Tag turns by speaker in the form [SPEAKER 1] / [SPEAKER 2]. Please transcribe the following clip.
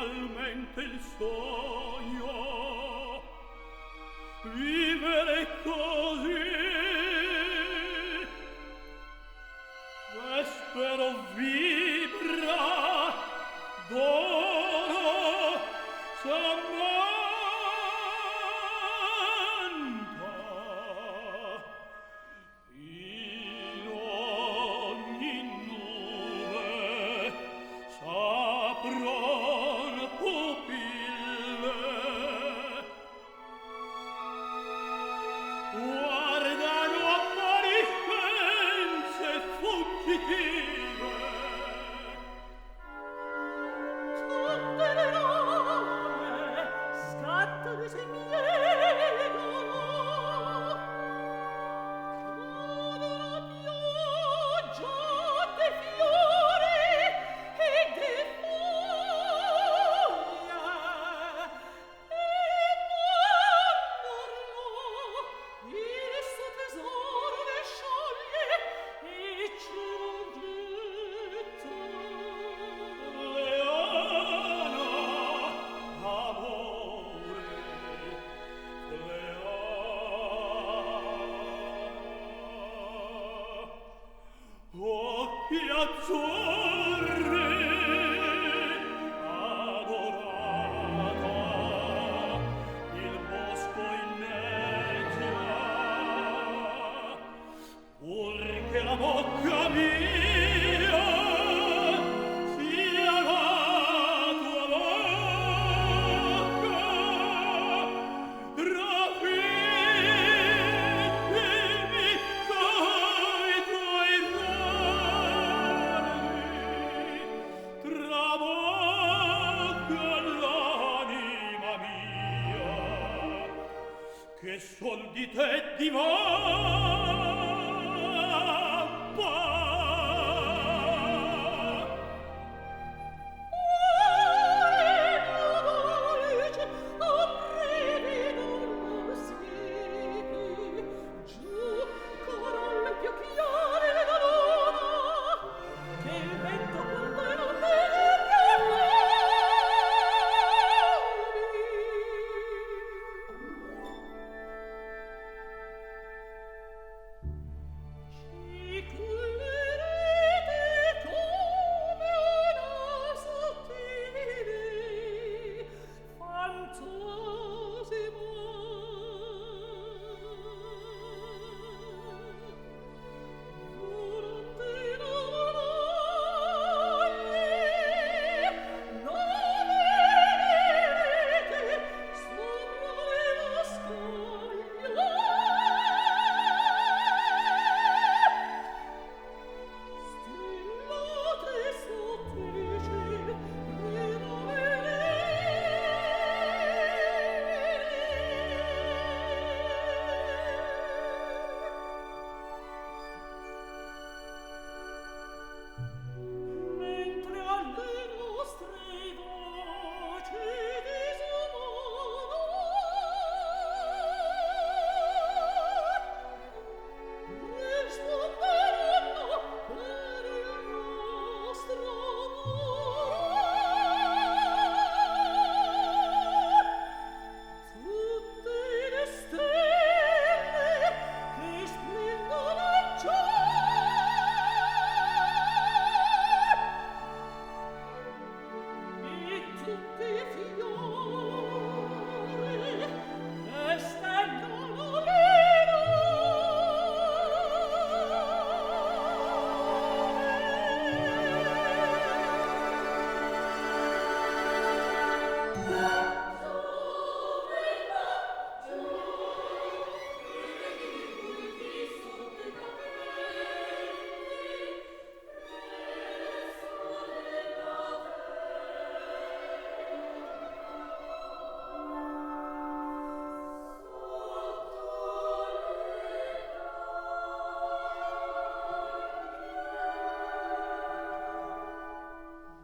[SPEAKER 1] finalmente il sogno vivere così vespero vibra d'oro s'ammanta in ogni nube s'apron pupille guardano appariscenze fuggitive tutte le ore scattano e si piegano cadono pioggia de fiori e de foglie e mandorlo il suo tesoro le scioglie e ci getta Leona amore Leona occhi azzurri adorata il bosco inneggia pur che la bocca mia sia la tua bocca trafittimi coi tuoi rami trabocca l'anima mia che sol di te divana